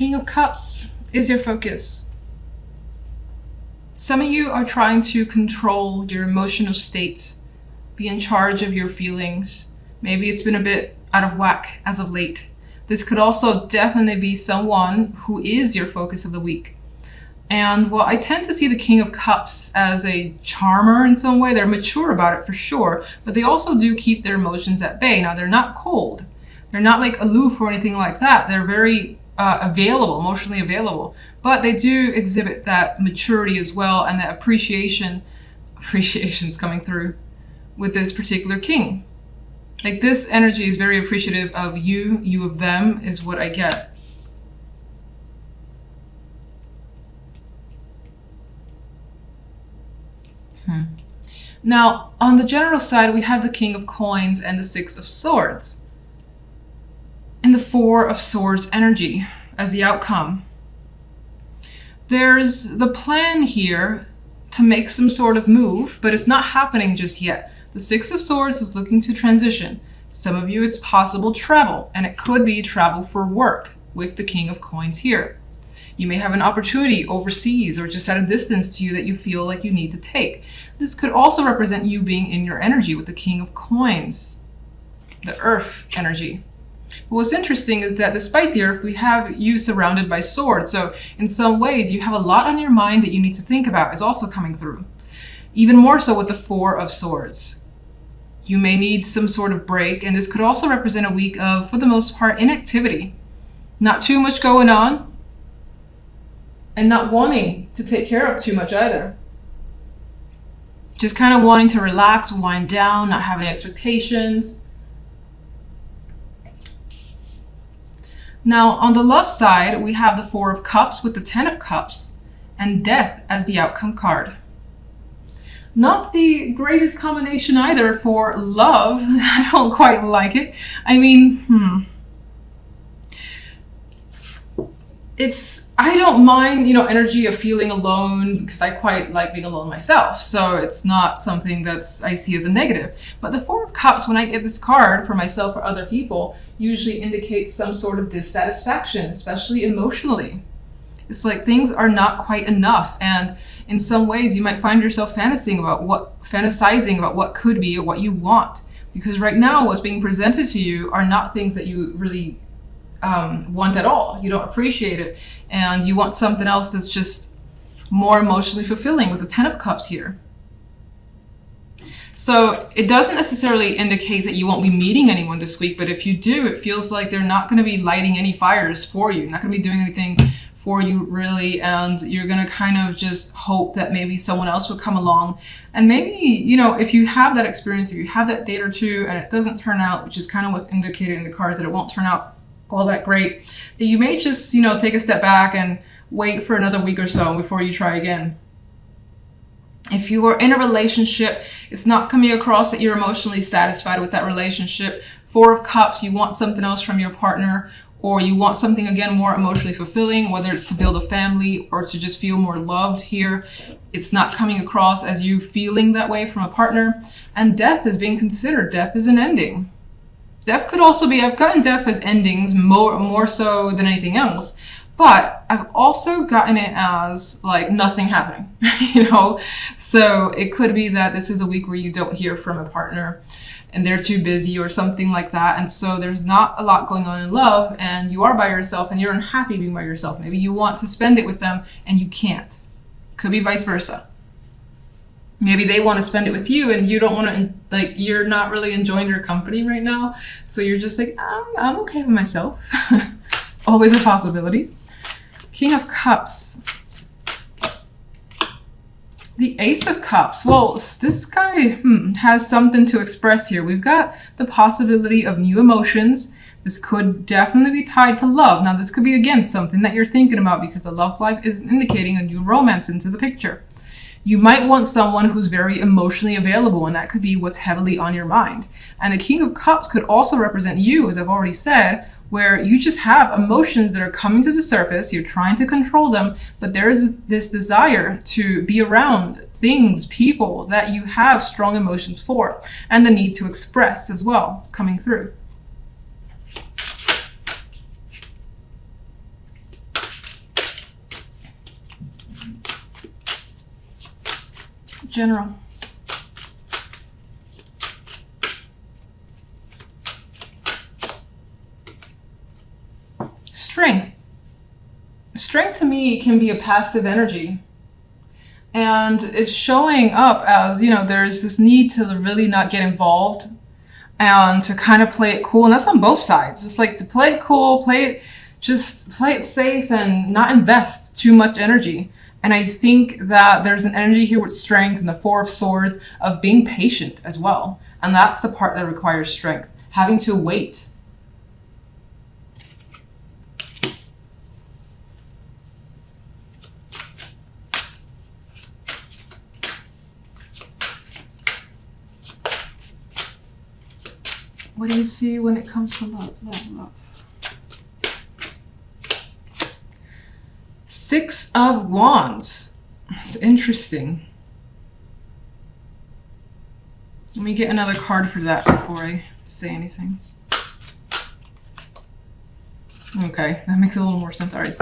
King of Cups is your focus. Some of you are trying to control your emotional state, be in charge of your feelings. Maybe it's been a bit out of whack as of late. This could also definitely be someone who is your focus of the week. And well, I tend to see the King of Cups as a charmer in some way. They're mature about it for sure, but they also do keep their emotions at bay. Now, they're not cold. They're not like aloof or anything like that. They're very available, emotionally available, but they do exhibit that maturity as well, and that appreciation's coming through with this particular king. Like, this energy is very appreciative of you, you of them is what I get. Now, on the general side, we have the King of Coins and the Six of Swords. And the Four of Swords energy as the outcome. There's the plan here to make some sort of move, but it's not happening just yet. The Six of Swords is looking to transition. Some of you, it's possible travel, and it could be travel for work with the King of Coins here. You may have an opportunity overseas or just at a distance to you that you feel like you need to take. This could also represent you being in your energy with the King of Coins, the Earth energy. But what's interesting is that despite the Earth, we have you surrounded by swords. So in some ways, you have a lot on your mind that you need to think about is also coming through. Even more so with the Four of Swords. You may need some sort of break, and this could also represent a week of, for the most part, inactivity. Not too much going on, and not wanting to take care of too much either. Just kind of wanting to relax, wind down, not having expectations. Now, on the love side, we have the Four of Cups with the Ten of Cups and Death as the outcome card. Not the greatest combination either for love. I don't quite like it. I mean, I don't mind, energy of feeling alone because I quite like being alone myself. So it's not something I see as a negative. But the Four of Cups, when I get this card for myself or other people, usually indicates some sort of dissatisfaction, especially emotionally. It's like things are not quite enough. And in some ways you might find yourself fantasizing about what could be or what you want. Because right now what's being presented to you are not things that you really want at all. You don't appreciate it, and you want something else that's just more emotionally fulfilling with the Ten of Cups here. So it doesn't necessarily indicate that you won't be meeting anyone this week, but if you do, it feels like they're not going to be lighting any fires for you, not going to be doing anything for you really, and you're going to kind of just hope that maybe someone else will come along. And maybe, if you have that experience, if you have that date or two and it doesn't turn out, which is kind of what's indicated in the cards, that it won't turn out all that great, that you may just, take a step back and wait for another week or so before you try again. If you are in a relationship, it's not coming across that you're emotionally satisfied with that relationship. Four of Cups, you want something else from your partner, or you want something, again, more emotionally fulfilling, whether it's to build a family or to just feel more loved here. It's not coming across as you feeling that way from a partner. And Death is being considered. Death is an ending. Death could also be, I've gotten death as endings more so than anything else, but I've also gotten it as like nothing happening, So it could be that this is a week where you don't hear from a partner and they're too busy or something like that. And so there's not a lot going on in love and you are by yourself and you're unhappy being by yourself. Maybe you want to spend it with them and you can't. Could be vice versa. Maybe they want to spend it with you and you don't want to, you're not really enjoying their company right now. So you're just like, I'm okay with myself. Always a possibility. King of Cups. The Ace of Cups. Well, this guy has something to express here. We've got the possibility of new emotions. This could definitely be tied to love. Now, this could be, again, something that you're thinking about because the love life is indicating a new romance into the picture. You might want someone who's very emotionally available, and that could be what's heavily on your mind. And the King of Cups could also represent you, as I've already said, where you just have emotions that are coming to the surface. You're trying to control them, but there is this desire to be around things, people that you have strong emotions for, and the need to express as well is coming through. General. Strength. Strength to me can be a passive energy. And it's showing up as, you know, there's this need to really not get involved and to kind of play it cool. And that's on both sides. It's like to play it cool, just play it safe and not invest too much energy. And I think that there's an energy here with strength and the Four of Swords of being patient as well. And that's the part that requires strength, having to wait. What do you see when it comes to love? Love. Six of Wands. It's interesting. Let me get another card for that before I say anything. Okay, that makes a little more sense. All right,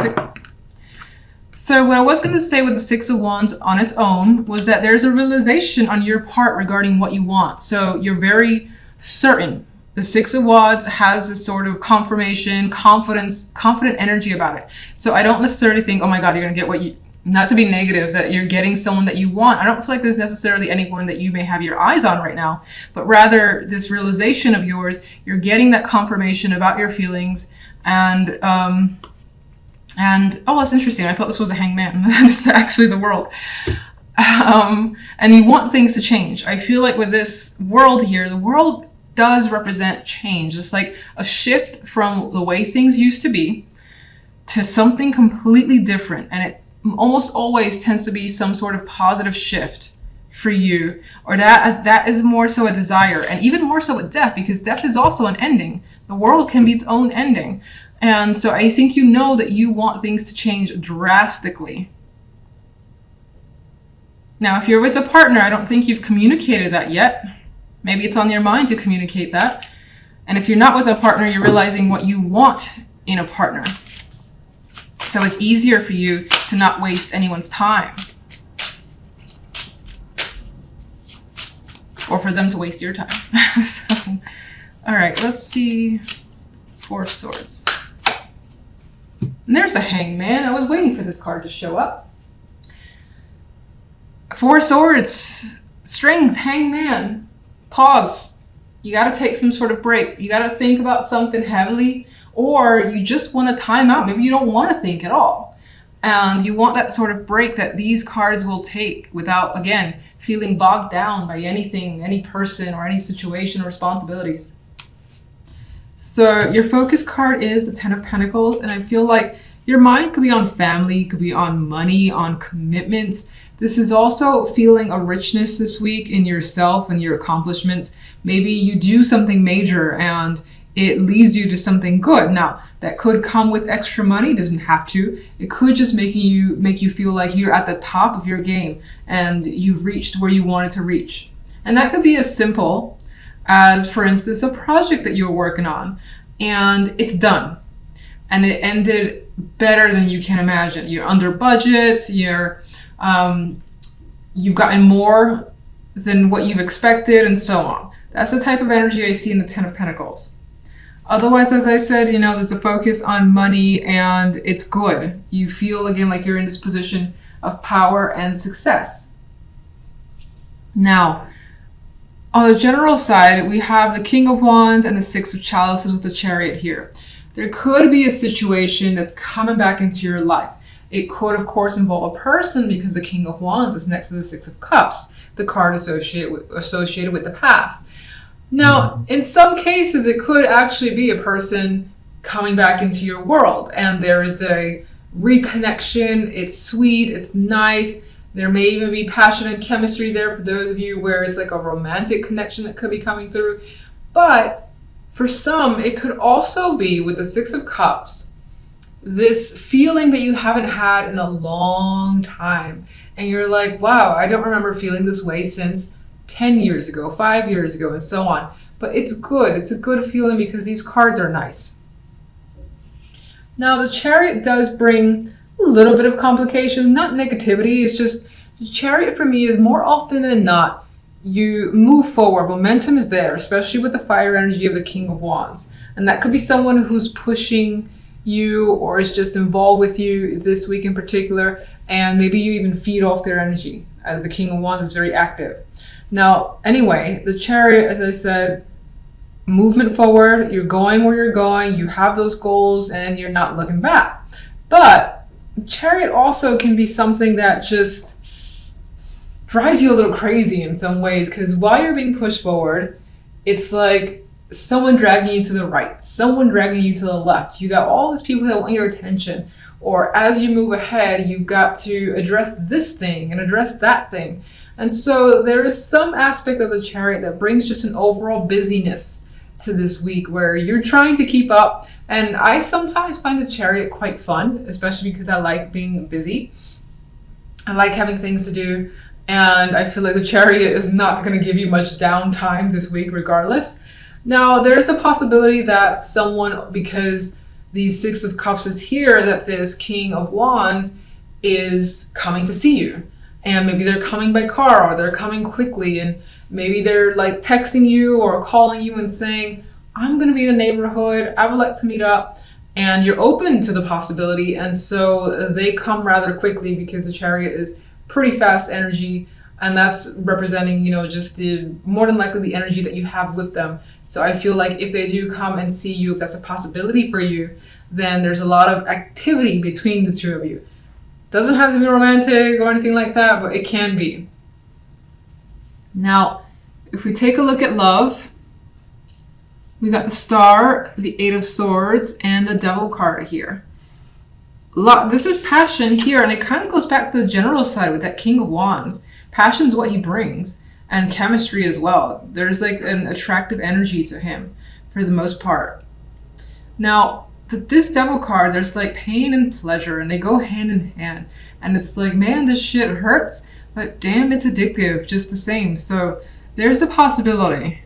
So what I was going to say with the Six of Wands on its own was that there's a realization on your part regarding what you want. So you're very certain. The Six of Wands has this sort of confirmation, confident energy about it. So I don't necessarily think, oh my God, you're going to get what you, not to be negative, that you're getting someone that you want. I don't feel like there's necessarily anyone that you may have your eyes on right now, but rather this realization of yours, you're getting that confirmation about your feelings. And oh, that's interesting. I thought this was a hangman. It's actually the World. And you want things to change. I feel like with this World here, the World does represent change. It's like a shift from the way things used to be to something completely different. And it almost always tends to be some sort of positive shift for you, or that is more so a desire, and even more so with death, because death is also an ending. The World can be its own ending. And so I think you know that you want things to change drastically. Now, if you're with a partner, I don't think you've communicated that yet. Maybe it's on your mind to communicate that. And if you're not with a partner, you're realizing what you want in a partner. So it's easier for you to not waste anyone's time. Or for them to waste your time. So, all right, let's see. Four of Swords. And there's a Hangman. I was waiting for this card to show up. Four of Swords. Strength, Hangman. Pause. You got to take some sort of break. You got to think about something heavily, or you just want to time out. Maybe you don't want to think at all. And you want that sort of break that these cards will take without, again, feeling bogged down by anything, any person, or any situation or responsibilities. So your focus card is the Ten of Pentacles, and I feel like your mind could be on family, could be on money, on commitments. This is also feeling a richness this week in yourself and your accomplishments. Maybe you do something major and it leads you to something good. Now, that could come with extra money, doesn't have to. It could just make you feel like you're at the top of your game and you've reached where you wanted to reach. And that could be as simple as, for instance, a project that you're working on and it's done. And it ended better than you can imagine. You're under budget, you've gotten more than what you've expected, and so on. That's the type of energy I see in the Ten of Pentacles. Otherwise, as I said, there's a focus on money and it's good. You feel, again, like you're in this position of power and success. Now, on the general side, we have the King of Wands and the Six of Chalices with the Chariot here. There could be a situation that's coming back into your life. It could, of course, involve a person because the King of Wands is next to the Six of Cups, the card associated with the past. Now, in some cases, it could actually be a person coming back into your world, and there is a reconnection. It's sweet, it's nice. There may even be passionate chemistry there for those of you where it's like a romantic connection that could be coming through. But for some, it could also be with the Six of Cups, this feeling that you haven't had in a long time. And you're like, wow, I don't remember feeling this way since 10 years ago, 5 years ago, and so on. But it's good. It's a good feeling because these cards are nice. Now, the Chariot does bring a little bit of complication, not negativity. It's just The Chariot for me is more often than not, you move forward. Momentum is there, especially with the fire energy of the King of Wands. And that could be someone who's pushing you or is just involved with you this week in particular. And maybe you even feed off their energy, as the King of Wands is very active. Now, anyway, the Chariot, as I said, movement forward, you're going where you're going, you have those goals, and you're not looking back. But Chariot also can be something that just drives you a little crazy in some ways, because while you're being pushed forward, it's like someone dragging you to the right, someone dragging you to the left. You got all these people that want your attention, or as you move ahead, you've got to address this thing and address that thing. And so there is some aspect of the Chariot that brings just an overall busyness to this week where you're trying to keep up. And I sometimes find the Chariot quite fun, especially because I like being busy. I like having things to do. And I feel like the Chariot is not going to give you much downtime this week regardless. Now, there's a possibility that someone, because the Six of Cups is here, that this King of Wands is coming to see you. And maybe they're coming by car, or they're coming quickly, and maybe they're like texting you or calling you and saying, I'm going to be in a neighborhood, I would like to meet up. And you're open to the possibility. And so they come rather quickly because the Chariot is pretty fast energy, and that's representing, you know, just the more than likely the energy that you have with them. So I feel like if they do come and see you, if that's a possibility for you, then there's a lot of activity between the two of you. Doesn't have to be romantic or anything like that, but it can be. Now, if we take a look at love, we got the Star, the Eight of Swords, and the Devil card here. This is passion here, and it kind of goes back to the general side with that King of Wands. Passion's what he brings, and chemistry as well. There's like an attractive energy to him for the most part. Now, this Devil card, there's like pain and pleasure, and they go hand in hand. And it's like, man, this shit hurts, but damn, it's addictive just the same. So there's a possibility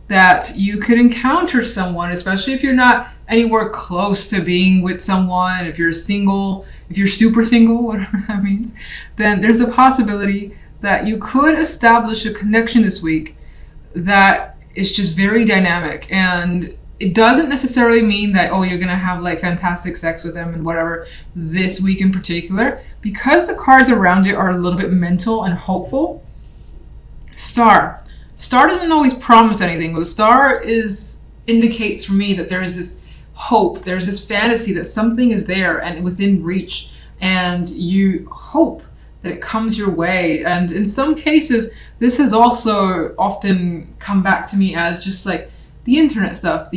that you could encounter someone, especially if you're not anywhere close to being with someone, if you're single, if you're super single, whatever that means, then there's a possibility that you could establish a connection this week that is just very dynamic. And it doesn't necessarily mean that, oh, you're gonna have like fantastic sex with them and whatever this week in particular, because the cards around it are a little bit mental and hopeful. Star doesn't always promise anything, but the Star indicates for me that there is this hope, there's this fantasy that something is there and within reach, and you hope that it comes your way. And in some cases, this has also often come back to me as just like the internet stuff.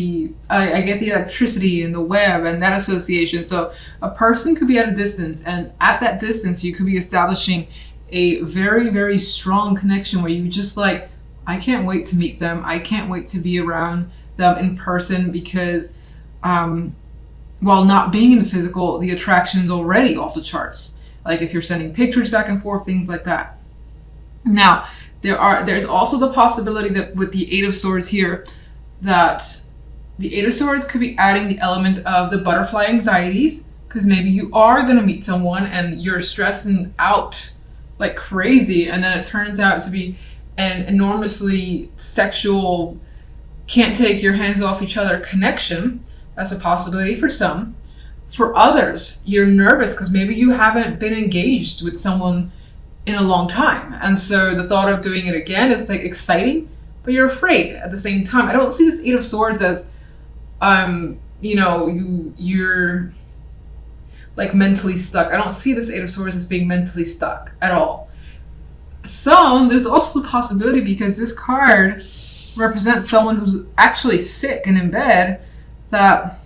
I get the electricity and the web and that association. So a person could be at a distance, and at that distance, you could be establishing a very, very strong connection where you just like, I can't wait to meet them. I can't wait to be around them in person, because while not being in the physical, the attraction is already off the charts. Like if you're sending pictures back and forth, things like that. Now, there's also the possibility that with the Eight of Swords here, that the Eight of Swords could be adding the element of the butterfly anxieties, because maybe you are going to meet someone and you're stressing out like crazy, and then it turns out to be an enormously sexual, can't take your hands off each other connection. That's a possibility for some. For others, you're nervous because maybe you haven't been engaged with someone in a long time, and so the thought of doing it again is like exciting, but you're afraid at the same time. I don't see this Eight of Swords as you know, you're like mentally stuck. I don't see this Eight of Swords as being mentally stuck at all. There's also the possibility, because this card represents someone who's actually sick and in bed, that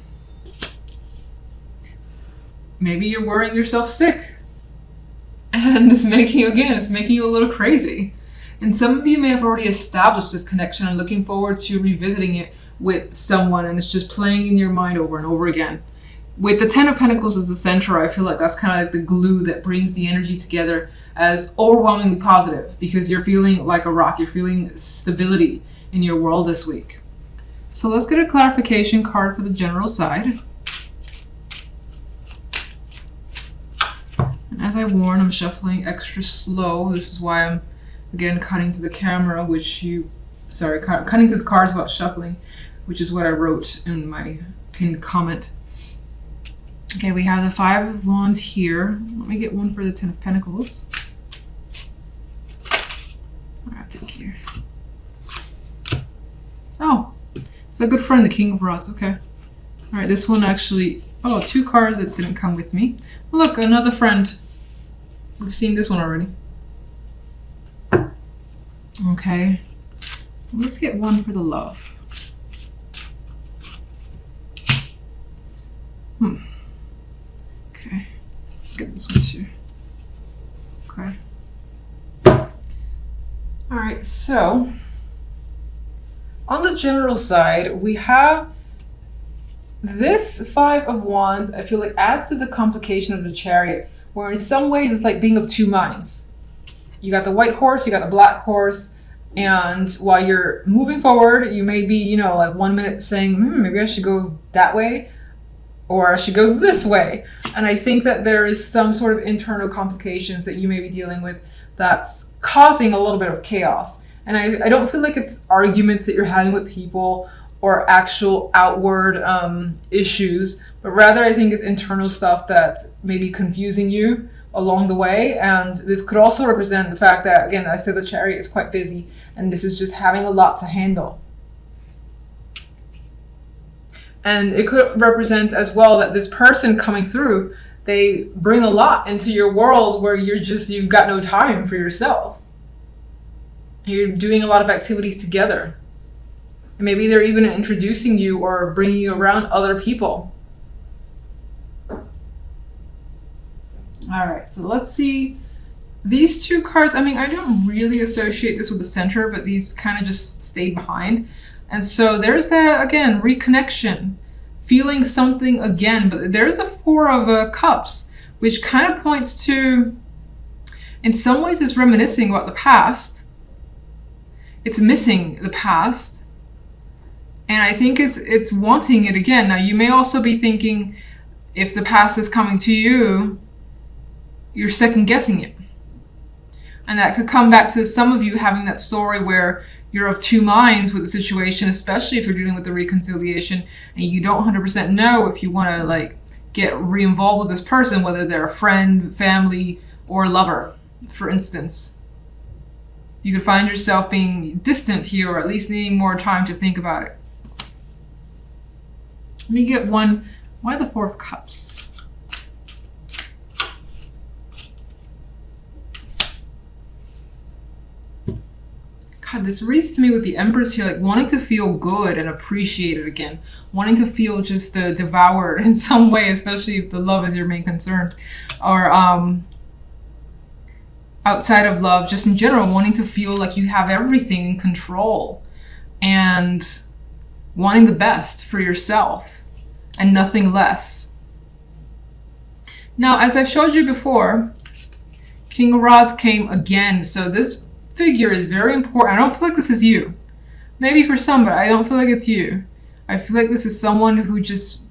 maybe you're worrying yourself sick, and it's making you a little crazy. And some of you may have already established this connection and looking forward to revisiting it with someone, and it's just playing in your mind over and over again. With the Ten of Pentacles as the center, I feel like that's kind of like the glue that brings the energy together as overwhelmingly positive, because you're feeling like a rock, you're feeling stability in your world this week. So let's get a clarification card for the general side. And As I warned, I'm shuffling extra slow. This is why I'm, again, cutting to the camera, cutting to the cards while shuffling, which is what I wrote in my pinned comment. Okay, we have the Five of Wands here. Let me get one for the Ten of Pentacles. I'll take here. Oh, it's a good friend, the King of Rods. Okay. All right, this one actually, oh, 2 cards that didn't come with me. Look, another friend. We've seen this one already. Okay. Let's get one for the love. Okay. Let's get this one too. Okay. All right, so on the general side, we have this Five of Wands. I feel like adds to the complication of the Chariot, where in some ways it's like being of 2 minds. You got the white horse, you got the black horse, and while you're moving forward, you may be, you know, like 1 minute saying, maybe I should go that way, or I should go this way. And I think that there is some sort of internal complications that you may be dealing with that's causing a little bit of chaos. And I don't feel like it's arguments that you're having with people or actual outward issues, but rather I think it's internal stuff that may be confusing you along the way. And this could also represent the fact that, again, I said the Chariot is quite busy, and this is just having a lot to handle. And it could represent as well that this person coming through, they bring a lot into your world where you've got no time for yourself. You're doing a lot of activities together. And maybe they're even introducing you or bringing you around other people. All right, so let's see. These 2 cards, I mean, I don't really associate this with the center, but these kind of just stayed behind. And so there's that, again, reconnection, feeling something again. But there's the Four of Cups, which kind of points to, in some ways, it's reminiscing about the past. It's missing the past. And I think it's wanting it again. Now, you may also be thinking, if the past is coming to you, you're second guessing it. And that could come back to some of you having that story where you're of 2 minds with the situation, especially if you're dealing with the reconciliation and you don't 100% know if you want to like get re-involved with this person, whether they're a friend, family, or lover, for instance. You could find yourself being distant here, or at least needing more time to think about it. Let me get one. Why the Four of Cups? God, this reads to me with the Empress here, like wanting to feel good and appreciated again. Wanting to feel just devoured in some way, especially if the love is your main concern. Or outside of love, just in general, wanting to feel like you have everything in control. And wanting the best for yourself and nothing less. Now, as I've showed you before, King of Rods came again. So this figure is very important. I don't feel like this is you. Maybe for some, but I don't feel like it's you. I feel like this is someone who just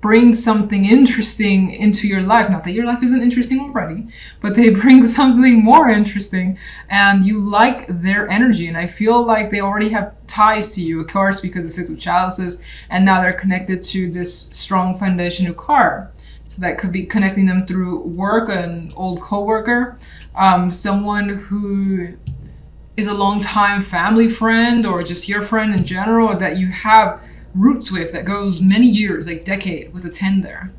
brings something interesting into your life. Not that your life isn't interesting already, but they bring something more interesting and you like their energy. And I feel like they already have ties to you, of course, because the Six of Chalices, and now they're connected to this strong foundational card. So that could be connecting them through work, an old co-worker, someone who is a long-time family friend, or just your friend in general that you have roots with that goes many years, like decade, with a 10 there.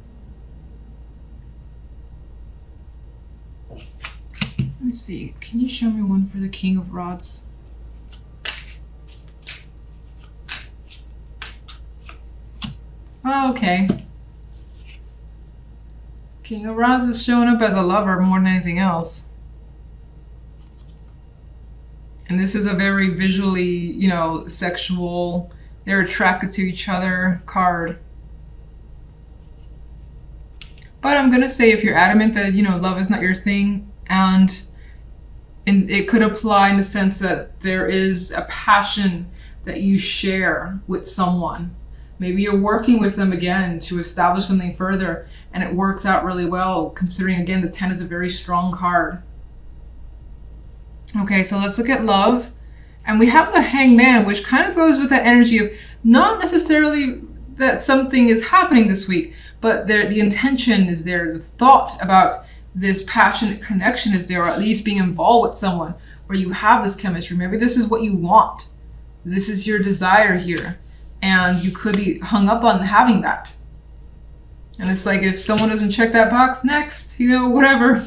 Let me see. Can you show me one for the King of Rods? Oh, okay. King of Rods is showing up as a lover more than anything else. And this is a very visually, you know, sexual, they're attracted to each other card. But I'm gonna say, if you're adamant that, you know, love is not your thing, and it could apply in the sense that there is a passion that you share with someone Maybe you're working with them again to establish something further, and it works out really well, considering, again, the 10 is a very strong card. Okay, so let's look at love. And we have the Hangman, which kind of goes with that energy of not necessarily that something is happening this week, but the intention is there. The thought about this passionate connection is there, or at least being involved with someone where you have this chemistry. Maybe this is what you want. This is your desire here. And you could be hung up on having that. And it's like, if someone doesn't check that box, next, you know, whatever.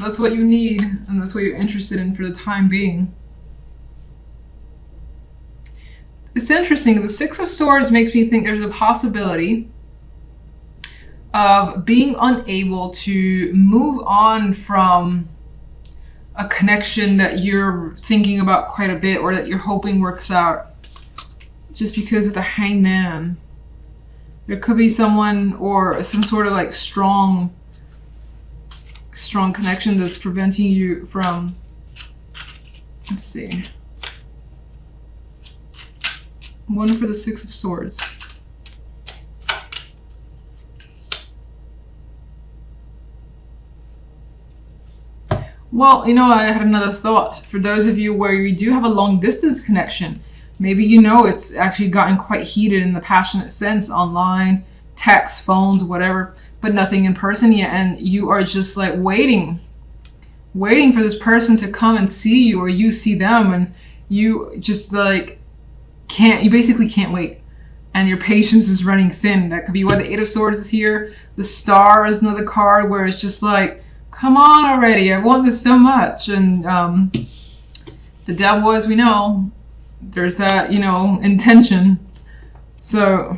That's what you need, and that's what you're interested in for the time being. It's interesting. The Six of Swords makes me think there's a possibility of being unable to move on from a connection that you're thinking about quite a bit, or that you're hoping works out, just because of the Hangman. There could be someone or some sort of like strong connection that's preventing you from, let's see, one for the Six of Swords. Well, you know, I had another thought. For those of you where you do have a long distance connection, maybe you know it's actually gotten quite heated in the passionate sense, online, text, phones, whatever, but nothing in person yet, and you are just like waiting for this person to come and see you, or you see them, and you just like you basically can't wait, and your patience is running thin. That could be why the Eight of Swords is here. The Star is another card where it's just like, come on already, I want this so much. And the Devil, as we know, there's that, you know, intention. So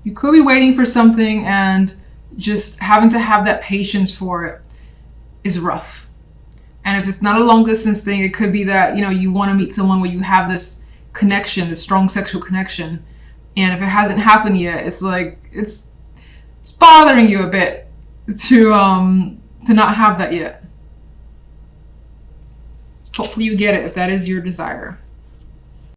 you could be waiting for something, and just having to have that patience for it is rough. And if it's not a long distance thing, it could be that, you know, you want to meet someone where you have this connection, this strong sexual connection. And if it hasn't happened yet, it's like, it's bothering you a bit to not have that yet. Hopefully you get it if that is your desire.